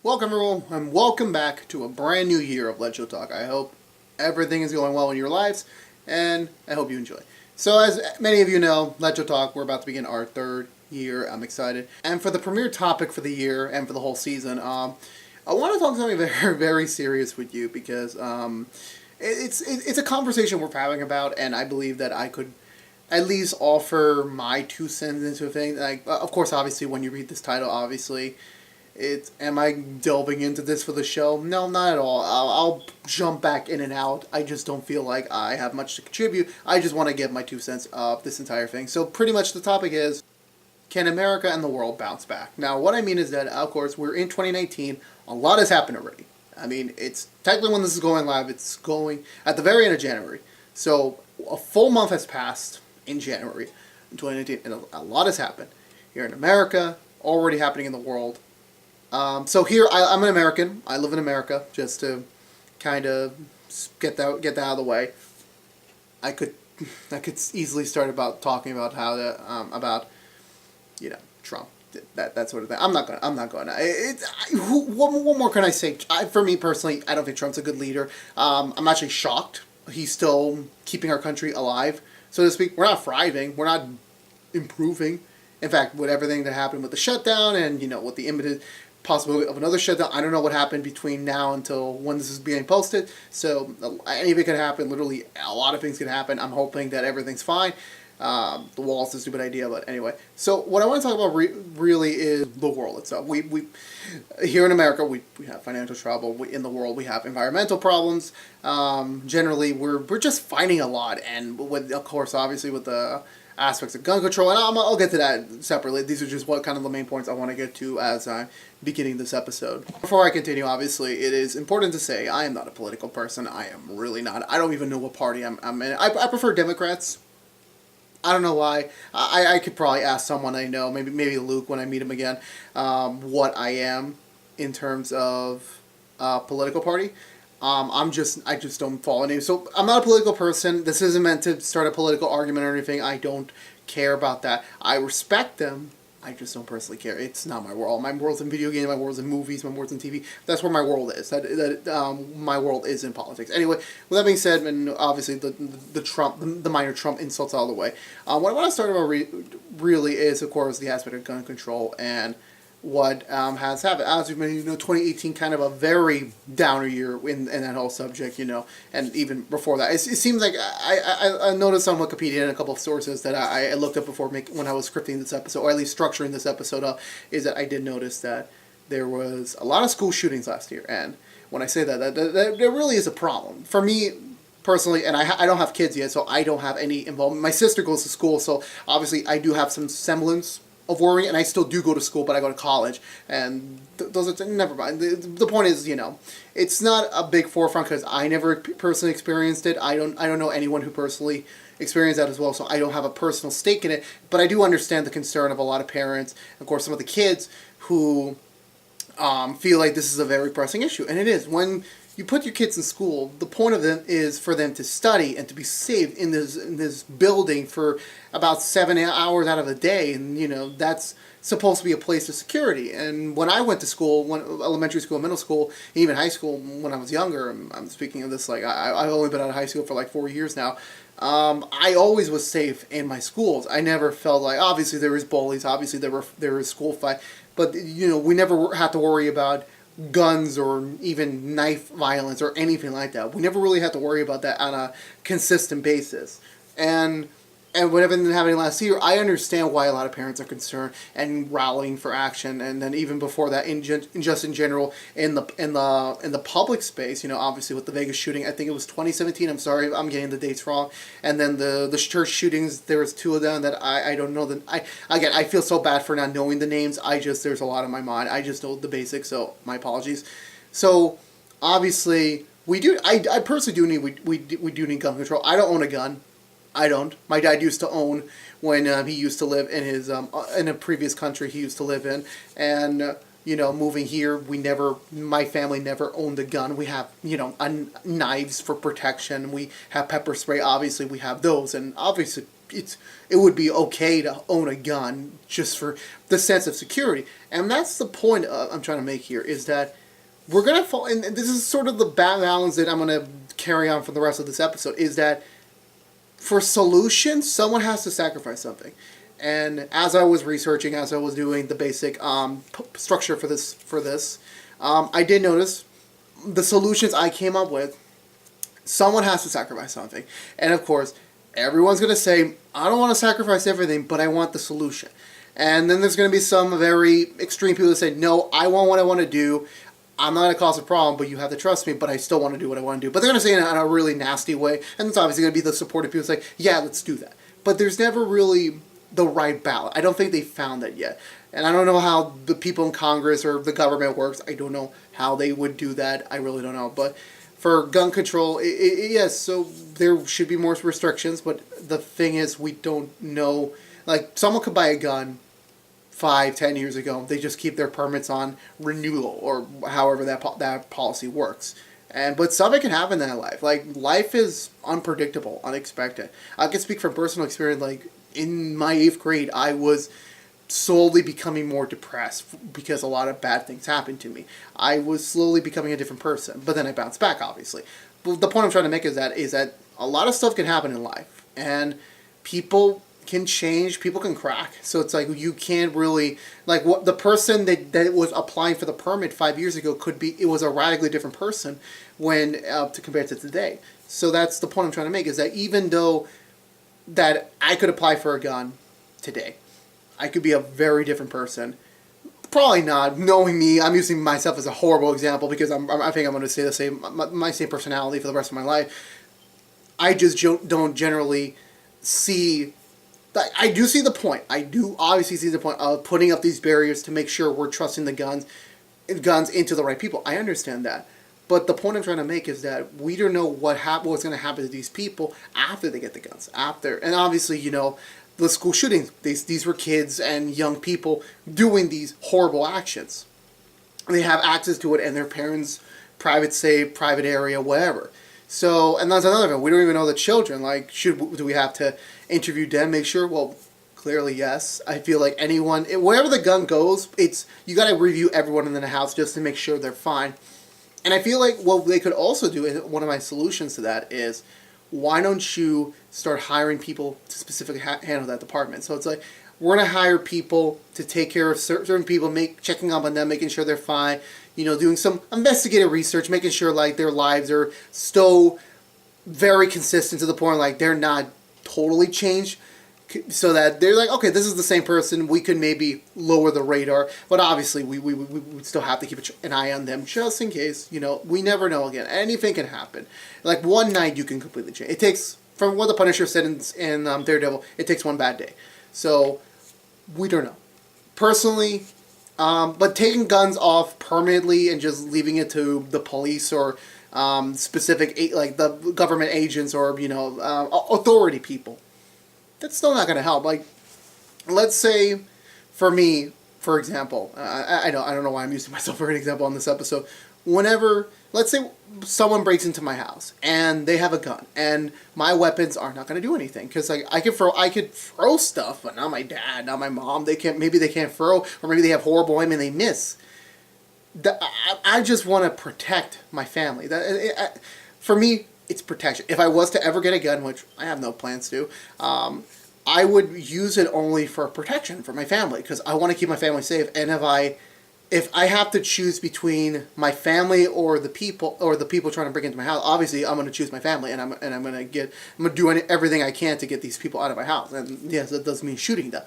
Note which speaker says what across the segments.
Speaker 1: Welcome everyone, and welcome back to a brand new year of Let's Show Talk. I hope everything is going well in your lives, and I hope you enjoy. So as many of you know, Let's Show Talk, we're about to begin our third year. I'm excited. And for the premier topic for the year and for the whole season, I want to talk something very, very serious with you because it's a conversation we're having about, and I believe that I could at least offer my 2 cents into a thing. Like, of course, obviously, when you read this title, obviously, am I delving into this for the show? No, not at all. I'll jump back in and out. I just don't feel like I have much to contribute. I just want to give my 2 cents of this entire thing. So pretty much the topic is, can America and the world bounce back? Now, what I mean is that, of course, we're in 2019. A lot has happened already. I mean, it's technically when this is going live, it's going at the very end of January. So a full month has passed in January in 2019, and a lot has happened here in America, already happening in the world. So here, I'm an American. I live in America, just to kind of get that out of the way. I could easily start about talking about how about Trump, that sort of thing. I'm not gonna. What more can I say? For me personally, I don't think Trump's a good leader. I'm actually shocked he's still keeping our country alive, so to speak. We're not thriving. We're not improving. In fact, with everything that happened with the shutdown and with the imminent possibility of another shutdown, I don't know what happened between now until when this is being posted. So anything could happen. Literally, a lot of things can happen. I'm hoping that everything's fine. The wall's a stupid idea, but anyway. So what I want to talk about really is the world itself. We here in America, we have financial trouble. In the world, we have environmental problems. Generally, we're just fighting a lot, and with, of course, obviously with the aspects of gun control, and I'll get to that separately. These are just what kind of the main points I want to get to as I'm beginning this episode. Before I continue, obviously, it is important to say I am not a political person. I am really not. I don't even know what party I'm in. I prefer Democrats. I don't know why. I could probably ask someone I know, maybe Luke when I meet him again, what I am in terms of political party. I just don't follow names. So I'm not a political person. This isn't meant to start a political argument or anything. I don't care about that. I respect them. I just don't personally care. It's not my world. My world's in video games. My world's in movies. My world's in TV. That's where my world is. My world is in politics. Anyway, with that being said, and obviously the minor Trump insults all the way. What I want to start about really is, of course, the aspect of gun control and what has happened. As we've been, 2018 kind of a very downer year in that whole subject, and even before that. It seems like I noticed on Wikipedia and a couple of sources that I looked up before when I was scripting this episode, or at least structuring this episode up, is that I did notice that there was a lot of school shootings last year. And when I say that there really is a problem. For me, personally, and I don't have kids yet, so I don't have any involvement. My sister goes to school, so obviously I do have some semblance of worrying, and I still do go to school, but I go to college, and those are never mind. The point is, it's not a big forefront because I never personally experienced it. I don't know anyone who personally experienced that as well, so I don't have a personal stake in it. But I do understand the concern of a lot of parents, of course, some of the kids who feel like this is a very pressing issue, and it is. When you put your kids in school, the point of them is for them to study and to be safe in this building for about 7 hours out of the day, and that's supposed to be a place of security. And when I went to school, elementary school, middle school, even high school, when I was younger, I'm speaking of this like I've only been out of high school for like 4 years now. I always was safe in my schools. I never felt like, obviously there was bullies, obviously there was school fight, but we never had to worry about guns or even knife violence or anything like that. We never really had to worry about that on a consistent basis. And with everything happening last year, I understand why a lot of parents are concerned and rallying for action. And then even before that, just in general, in the public space, obviously with the Vegas shooting, I think it was 2017. I'm sorry, I'm getting the dates wrong. And then the church shootings, there was 2 of them that I don't know. I feel so bad for not knowing the names. There's a lot in my mind. I just know the basics, so my apologies. So obviously we do. I personally do need we do need gun control. I don't own a gun. I don't. My dad used to own when he used to live in his in a previous country he used to live in, and moving here, my family never owned a gun. We have knives for protection. We have pepper spray. Obviously, we have those, and obviously it would be okay to own a gun just for the sense of security. And that's the point I'm trying to make here, is that we're going to fall, and this is sort of the balance that I'm going to carry on for the rest of this episode, is that for solutions, someone has to sacrifice something. And as I was researching, as I was doing the basic structure for this, I did notice the solutions I came up with, someone has to sacrifice something. And of course, everyone's going to say, I don't want to sacrifice everything, but I want the solution. And then there's going to be some very extreme people that say, no, I want what I want to do. I'm not going to cause a problem, but you have to trust me, but I still want to do what I want to do. But they're going to say it in a really nasty way. And it's obviously going to be the supportive people say, yeah, let's do that. But there's never really the right balance. I don't think they found that yet. And I don't know how the people in Congress or the government works. I don't know how they would do that. I really don't know. But for gun control, yes, so there should be more restrictions. But the thing is, we don't know. Like, someone could buy a gun 5-10 years ago. They just keep their permits on renewal or however that policy works. But something can happen in that life. Like, life is unpredictable, unexpected. I can speak from personal experience. Like, in my 8th grade, I was slowly becoming more depressed because a lot of bad things happened to me. I was slowly becoming a different person, but then I bounced back, obviously. But the point I'm trying to make is that a lot of stuff can happen in life, and people can change, people can crack. So it's like, you can't really, like, what the person that was applying for the permit 5 years ago it was a radically different person when to compare to today. So that's the point I'm trying to make, is that even though that I could apply for a gun today, I could be a very different person. Probably not. Knowing me, I'm using myself as a horrible example because I think I'm going to say the same, my same personality for the rest of my life. I just don't generally see. I do see the point. I do obviously see the point of putting up these barriers to make sure we're trusting the guns into the right people. I understand that. But the point I'm trying to make is that we don't know what's going to happen to these people after they get the guns. And obviously, the school shootings, these were kids and young people doing these horrible actions. They have access to it in their parents' private safe, private area, whatever. So, and that's another thing. We don't even know the children. Like, do we have to interview them, make sure? Well, clearly yes. I feel like wherever the gun goes, you got to review everyone in the house just to make sure they're fine. And I feel like what they could also do, and one of my solutions to that is, why don't you start hiring people to specifically handle that department? So it's like, we're going to hire people to take care of certain people, checking up on them, making sure they're fine, doing some investigative research, making sure like their lives are still very consistent to the point like they're not totally changed, so that they're like, okay, this is the same person. We could maybe lower the radar, but obviously we still have to keep an eye on them just in case. We never know. Again, anything can happen. Like, one night you can completely change. It takes, from what the Punisher said in Daredevil, it takes one bad day. So we don't know. Personally, but taking guns off permanently and just leaving it to the police or specific, like the government agents or authority people, that's still not going to help. Like, let's say, for me, for example, I don't know why I'm using myself for an example on this episode. Let's say someone breaks into my house and they have a gun, and my weapons are not going to do anything because like I could throw stuff, but not my dad, not my mom. Maybe they can't throw, or maybe they have horrible aim and they miss. I just want to protect my family. For me, it's protection. If I was to ever get a gun, which I have no plans to, I would use it only for protection for my family because I want to keep my family safe. And if I have to choose between my family or the people trying to break into my house, obviously I'm going to choose my family, and I'm going to do everything I can to get these people out of my house. And yes, that does mean shooting them.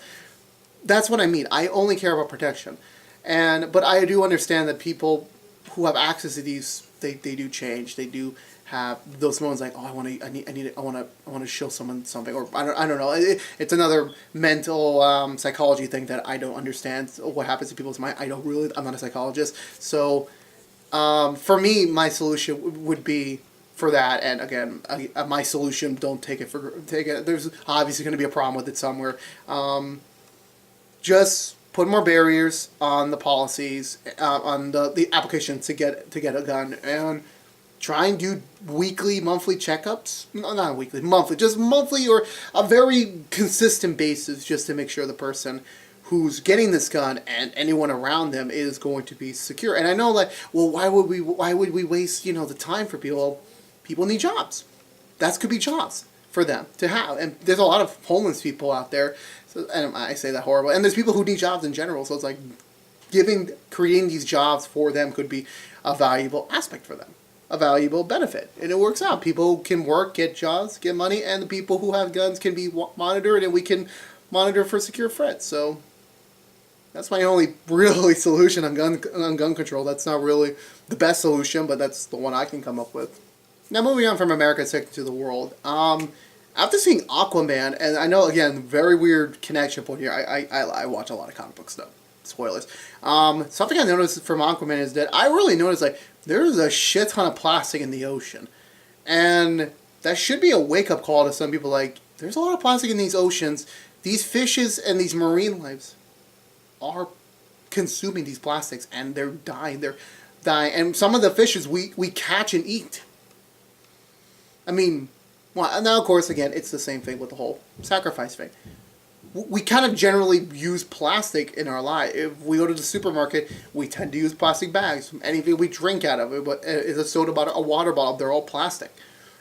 Speaker 1: That's what I mean. I only care about protection. But I do understand that people who have access to these, they do change. They do have those moments like, oh, I want to show someone something, or I don't know. It's another mental psychology thing that I don't understand. What happens to people's mind? I'm not a psychologist. So for me, my solution would be for that. And again, my solution, don't take it. There's obviously going to be a problem with it somewhere. Just put more barriers on the policies, on the application to get a gun, and try and do weekly, monthly checkups. No, not weekly, monthly, just monthly or a very consistent basis, just to make sure the person who's getting this gun and anyone around them is going to be secure. And I know, like, well, why would we waste, the time for people? People need jobs. That could be jobs for them to have. And there's a lot of homeless people out there. So, and I say that horrible. And there's people who need jobs in general. So it's like creating these jobs for them could be a valuable aspect for them, a valuable benefit. And it works out. People can work, get jobs, get money, and the people who have guns can be monitored, and we can monitor for secure threats. So that's my only really solution on gun control. That's not really the best solution, but that's the one I can come up with. Now, moving on from America to the world. After seeing Aquaman, and I know, again, very weird connection point here. I watch a lot of comic book stuff. Spoilers. Something I noticed from Aquaman is that I really noticed, like, there's a shit ton of plastic in the ocean. And that should be a wake-up call to some people, like, there's a lot of plastic in these oceans. These fishes and these marine lives are consuming these plastics, and they're dying. And some of the fishes we catch and eat. I mean, well, now, of course, again, it's the same thing with the whole sacrifice thing. We kind of generally use plastic in our life. If we go to the supermarket, we tend to use plastic bags. Anything we drink out of it, but it's a soda bottle, a water bottle, they're all plastic.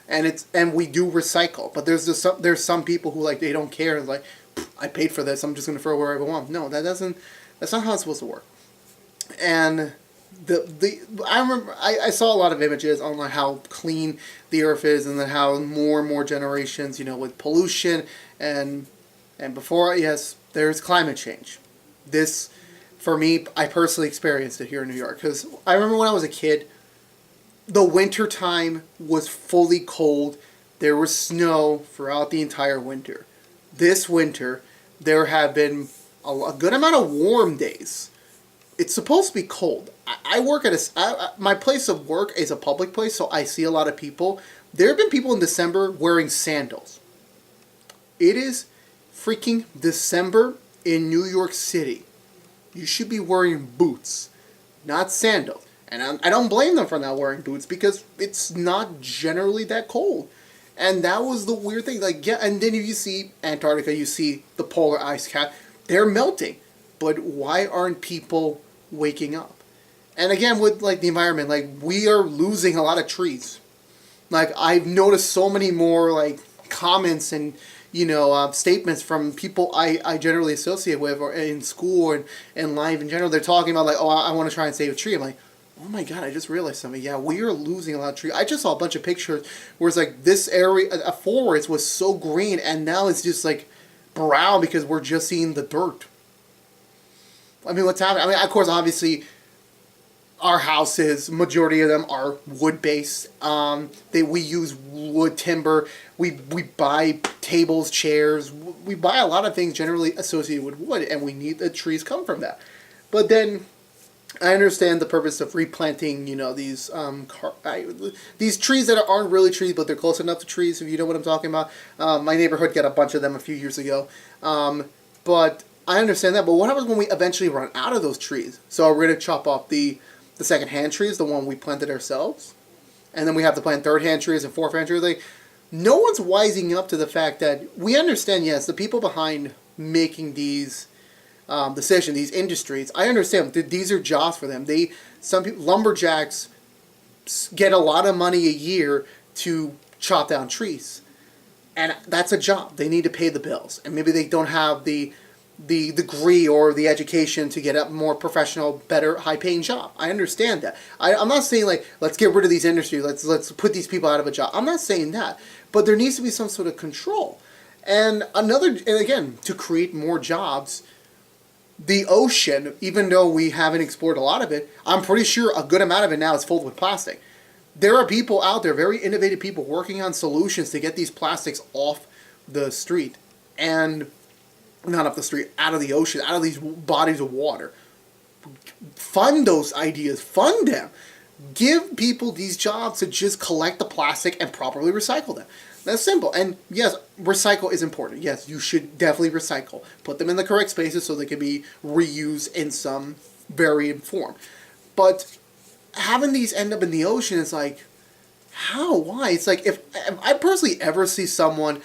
Speaker 1: And we do recycle. But there's some people who, like, they don't care. It's like, I paid for this, I'm just going to throw it wherever I want. No, that's not how it's supposed to work. And I remember I saw a lot of images on, like, how clean the earth is, and then how more and more generations, with pollution and before, yes, there's climate change. This, for me, I personally experienced it here in New York, because I remember when I was a kid, the winter time was fully cold. There was snow throughout the entire winter. This winter, there have been a good amount of warm days. It's supposed to be cold. I work at my place of work is a public place, so I see a lot of people. There have been people in December wearing sandals. It is freaking December in New York City. You should be wearing boots, not sandals. And I don't blame them for not wearing boots, because it's not generally that cold. And that was the weird thing. Like, yeah, and then you see Antarctica, you see the polar ice cap. They're melting. But why aren't people waking up? And again, with, like, the environment, like, we are losing a lot of trees. Like, I've noticed so many more, like, comments and, statements from people I generally associate with, or in school and in life in general. They're talking about, like, oh, I want to try and save a tree. I'm like, oh my God, I just realized something. Yeah, we are losing a lot of trees. I just saw a bunch of pictures where it's like this area, a forest was so green, and now it's just, like, brown because we're just seeing the dirt. I mean, what's happening? I mean, of course, obviously, our houses, majority of them are wood-based. We use wood timber. We buy tables, chairs. We buy a lot of things generally associated with wood, and we need the trees come from that. But then I understand the purpose of replanting, these trees that aren't really trees, but they're close enough to trees, if you know what I'm talking about. My neighborhood got a bunch of them a few years ago. But I understand that, but what happens when we eventually run out of those trees? So we're going to chop off the second-hand trees, the one we planted ourselves, and then we have to plant third-hand trees and fourth-hand trees. Like, no one's wising up to the fact that we understand, yes, the people behind making these decisions, these industries, I understand that these are jobs for them. Some people, lumberjacks, get a lot of money a year to chop down trees, and that's a job. They need to pay the bills, and maybe they don't have the degree or the education to get a more professional, better, high-paying job. I understand that. I'm not saying, like, let's get rid of these industries, let's put these people out of a job. I'm not saying that. But there needs to be some sort of control. And again, to create more jobs, the ocean, even though we haven't explored a lot of it, I'm pretty sure a good amount of it now is filled with plastic. There are people out there, very innovative people, working on solutions to get these plastics off the street. And not up the street, out of the ocean, out of these bodies of water. Fund those ideas. Fund them. Give people these jobs to just collect the plastic and properly recycle them. That's simple. And yes, recycle is important. Yes, you should definitely recycle. Put them in the correct spaces so they can be reused in some varied form. But having these end up in the ocean is like, How? Why? It's like if I personally ever see someone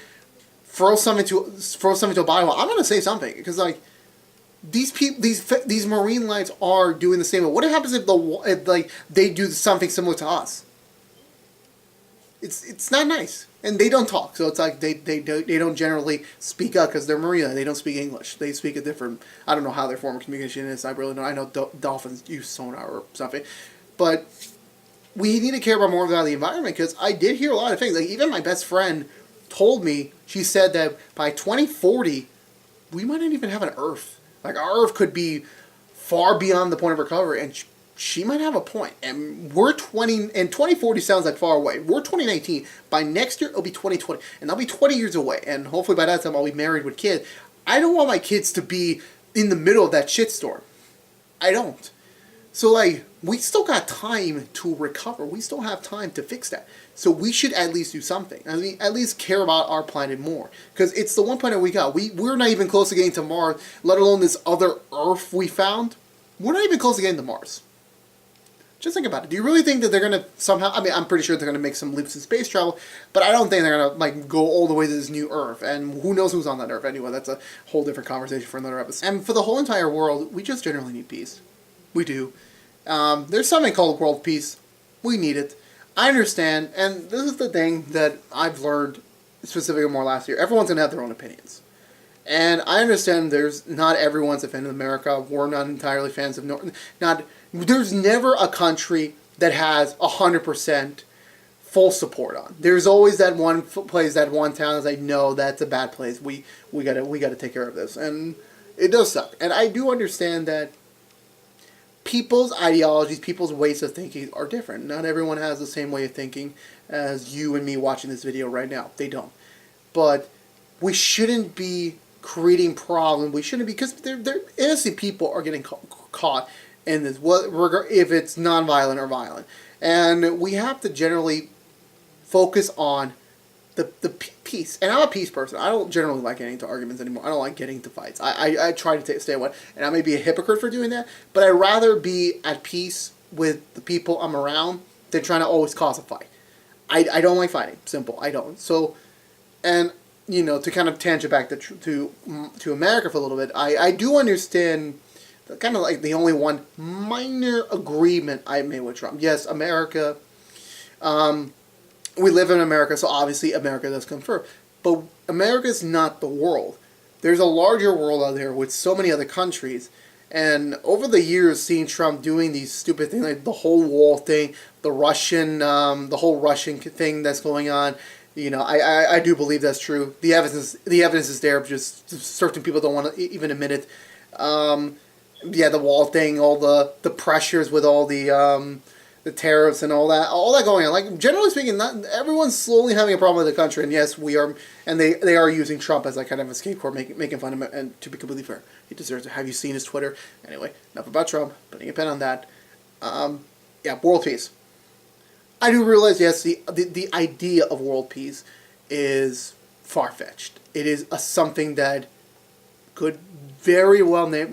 Speaker 1: throw something to a body, I'm gonna say something because like these people, these marine lights are doing the same. What happens if like they do something similar to us? It's not nice, and they don't talk. So it's like they don't generally speak up because they're marine. They don't speak English. They speak a different. I don't know how their form of communication is. I really don't. I know dolphins use sonar or something, but we need to care about more about the environment because I did hear a lot of things. Like even my best friend told me, she said that by 2040 we might not even have an Earth. Like our Earth could be far beyond the point of recovery, and she might have a point. And we're 20, and 2040 sounds like far away. We're 2019. By next year, it'll be 2020, and I'll be 20 years away. And hopefully by that time, I'll be married with kids. I don't want my kids to be in the middle of that shitstorm. I don't. So like, we still got time to recover. We still have time to fix that. So we should at least do something. I mean, at least care about our planet more. Because it's the one planet we got. We're not even close to getting to Mars, let alone this other Earth we found. We're not even close to getting to Mars. Just think about it. Do you really think that they're going to somehow... I mean, I'm pretty sure they're going to make some leaps in space travel, but I don't think they're going to like go all the way to this new Earth. And who knows who's on that Earth anyway. That's a whole different conversation for another episode. And for the whole entire world, we just generally need peace. We do. There's something called world peace. We need it. I understand, and this is the thing that I've learned specifically more last year. Everyone's going to have their own opinions. And I understand not everyone's a fan of America. We're not entirely fans of there's never a country that has 100% full support on. There's always that one place, that one town that's like, no, that's a bad place. We gotta take care of this. And it does suck. And I do understand that people's ideologies, people's ways of thinking are different. Not everyone has the same way of thinking as you and me watching this video right now. They don't. But we shouldn't be creating problems. We shouldn't be, because they're innocent people are getting caught in this, if it's non-violent or violent. And we have to generally focus on the peace. And I'm a peace person. I don't generally like getting into arguments anymore. I don't like getting into fights. I try to stay away. And I may be a hypocrite for doing that, but I'd rather be at peace with the people I'm around than trying to always cause a fight. I don't like fighting. Simple. I don't. So, and, you know, to kind of tangent back to America for a little bit, I do understand kind of like the only one minor agreement I made with Trump. Yes, America, we live in America, so obviously America does come first. But America is not the world. There's a larger world out there with so many other countries. And over the years, seeing Trump doing these stupid things, like the whole wall thing, the whole Russian thing that's going on, you know, I do believe that's true. The evidence is there, just certain people don't want to even admit it. Yeah, the wall thing, all the pressures with all the tariffs and all that going on. Like, generally speaking, not everyone's slowly having a problem with the country, and yes, we are, and they are using Trump as like kind of a scapegoat, making fun of him. And to be completely fair, he deserves it. Have you seen his Twitter? Anyway, enough about Trump. Putting a pin on that. Yeah, world peace. I do realize, yes, the idea of world peace is far-fetched. It is something that could very well may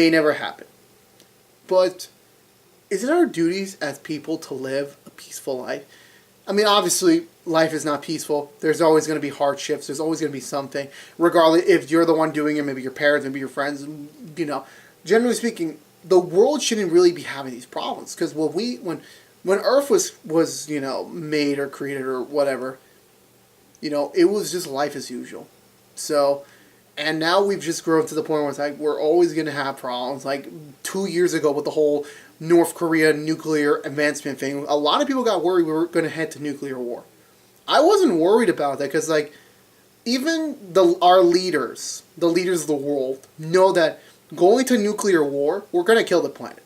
Speaker 1: never happen. But is it our duties as people to live a peaceful life? I mean, obviously, life is not peaceful. There's always going to be hardships. There's always going to be something. Regardless, if you're the one doing it, maybe your parents, maybe your friends, you know. Generally speaking, the world shouldn't really be having these problems. Because when Earth was, you know, made or created or whatever, you know, it was just life as usual. So... And now we've just grown to the point where it's like we're always going to have problems. Like 2 years ago with the whole North Korea nuclear advancement thing, a lot of people got worried we were going to head to nuclear war. I wasn't worried about that because, like, even our leaders, the leaders of the world, know that going to nuclear war, we're going to kill the planet.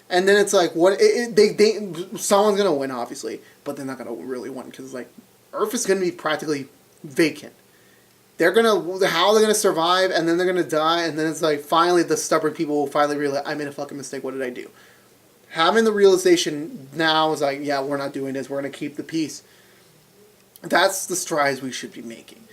Speaker 1: And then it's like, someone's going to win, obviously, but they're not going to really win because, like, Earth is going to be practically vacant. How are they gonna survive, and then they're gonna die, and then it's like, finally the stubborn people will finally realize, I made a fucking mistake, what did I do? Having the realization now is like, yeah, we're not doing this, we're gonna keep the peace. That's the strides we should be making.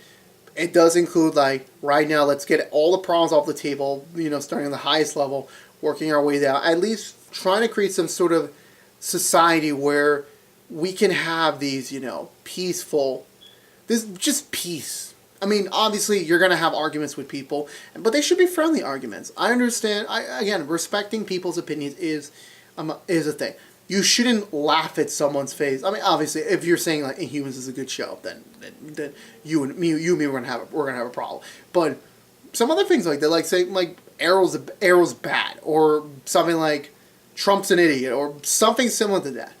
Speaker 1: It does include, like, right now, let's get all the problems off the table, you know, starting on the highest level, working our way down, at least trying to create some sort of society where we can have these, peaceful, this just peace. I mean, obviously, you're going to have arguments with people, but they should be friendly arguments. I understand. Again, respecting people's opinions is a thing. You shouldn't laugh at someone's face. I mean, obviously, if you're saying like Inhumans is a good show, then you and me, we're gonna have a problem. But some other things like that, like saying like Arrow's bad, or something like Trump's an idiot, or something similar to that.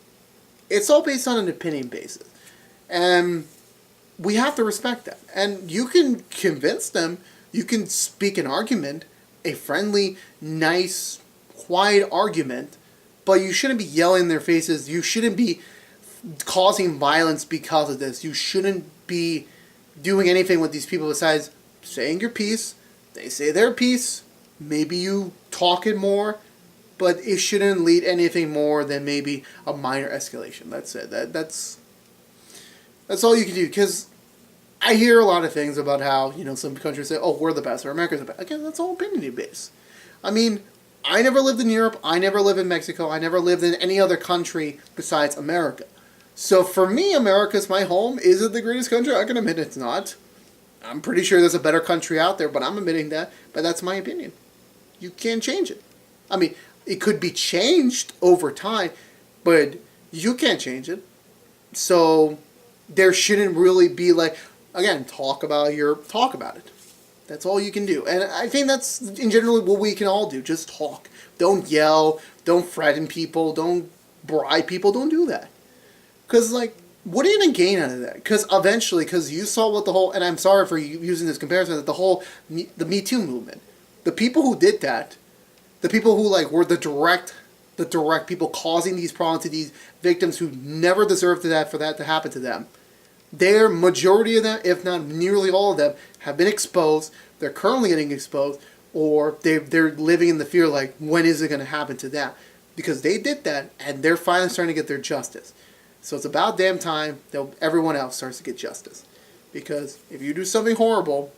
Speaker 1: It's all based on an opinion basis, and we have to respect that. And you can convince them. You can speak an argument, a friendly, nice, quiet argument. But you shouldn't be yelling in their faces. You shouldn't be causing violence because of this. You shouldn't be doing anything with these people besides saying your piece. They say their piece. Maybe you talk it more. But it shouldn't lead anything more than maybe a minor escalation. That's it. That's all you can do. Because I hear a lot of things about how, some countries say, oh, we're the best, or America's the best. Again, that's all opinion based. I mean, I never lived in Europe, I never lived in Mexico, I never lived in any other country besides America. So for me, America's my home. Is it the greatest country? I can admit it's not. I'm pretty sure there's a better country out there, but I'm admitting that. But that's my opinion. You can't change it. I mean, it could be changed over time, but you can't change it. So there shouldn't really be like, again, talk about it. That's all you can do. And I think that's, in general, what we can all do. Just talk. Don't yell. Don't threaten people. Don't bribe people. Don't do that. Because, what are you going to gain out of that? Because eventually, you saw what the whole, and I'm sorry for using this comparison, that the Me Too movement, the people who did that, the people who, were the direct people causing these problems to these victims who never deserved for that to happen to them, their majority of them, if not nearly all of them, have been exposed. They're currently getting exposed, or they're living in the fear like, when is it going to happen to them? Because they did that, and they're finally starting to get their justice. So it's about damn time that everyone else starts to get justice. Because if you do something horrible,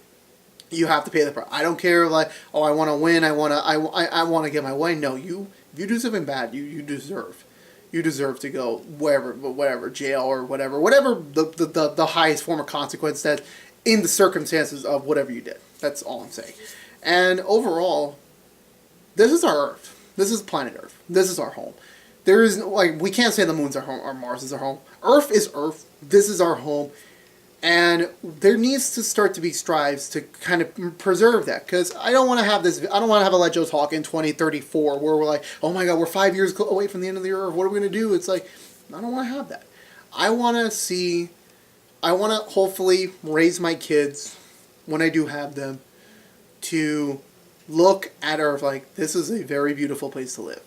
Speaker 1: you have to pay the price. I don't care I want to win, I want to get my way. No, if you do something bad, you deserve. You deserve to go whatever, jail or whatever the highest form of consequence that in the circumstances of whatever you did. That's all I'm saying. And overall, this is our Earth. This is planet Earth. This is our home. There is we can't say the moon's our home or Mars is our home. Earth is Earth. This is our home. And there needs to start to be strives to kind of preserve that. Because I don't want to have this, I don't want to have a Legio talk in 2034 where we're like, oh my god, we're 5 years away from the end of the Earth. What are we going to do? It's like, I don't want to have that. I want to hopefully raise my kids, when I do have them, to look at Earth like, this is a very beautiful place to live.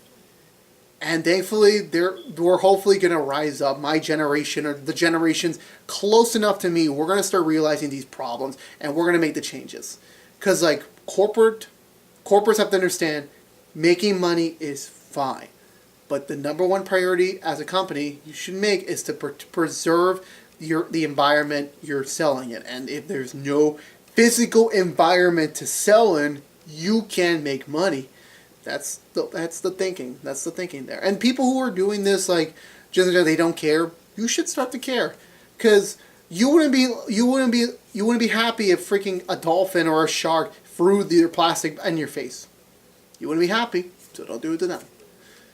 Speaker 1: And thankfully, we're hopefully going to rise up. My generation, or the generations close enough to me, we're going to start realizing these problems, and we're going to make the changes. Because, corporates have to understand, making money is fine. But the number one priority as a company you should make is to preserve the environment you're selling in. And if there's no physical environment to sell in, you can make money. That's the thinking. That's the thinking there. And people who are doing this just because they don't care, you should start to care, because you wouldn't be happy if freaking a dolphin or a shark threw their plastic in your face. You wouldn't be happy, so don't do it to them.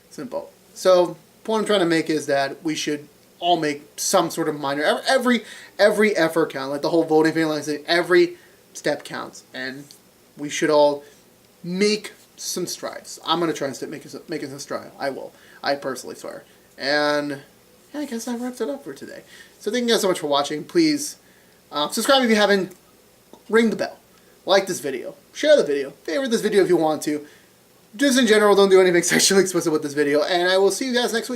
Speaker 1: Simple. So the point I'm trying to make is that we should all make some sort of minor every effort count, like the whole voting thing. Like I said, every step counts, and we should all make some strides. I'm going to try and make some stride. I will. I personally swear. And yeah, I guess that wraps it up for today. So thank you guys so much for watching. Please subscribe if you haven't. Ring the bell. Like this video. Share the video. Favorite this video if you want to. Just in general, don't do anything sexually explicit with this video. And I will see you guys next week.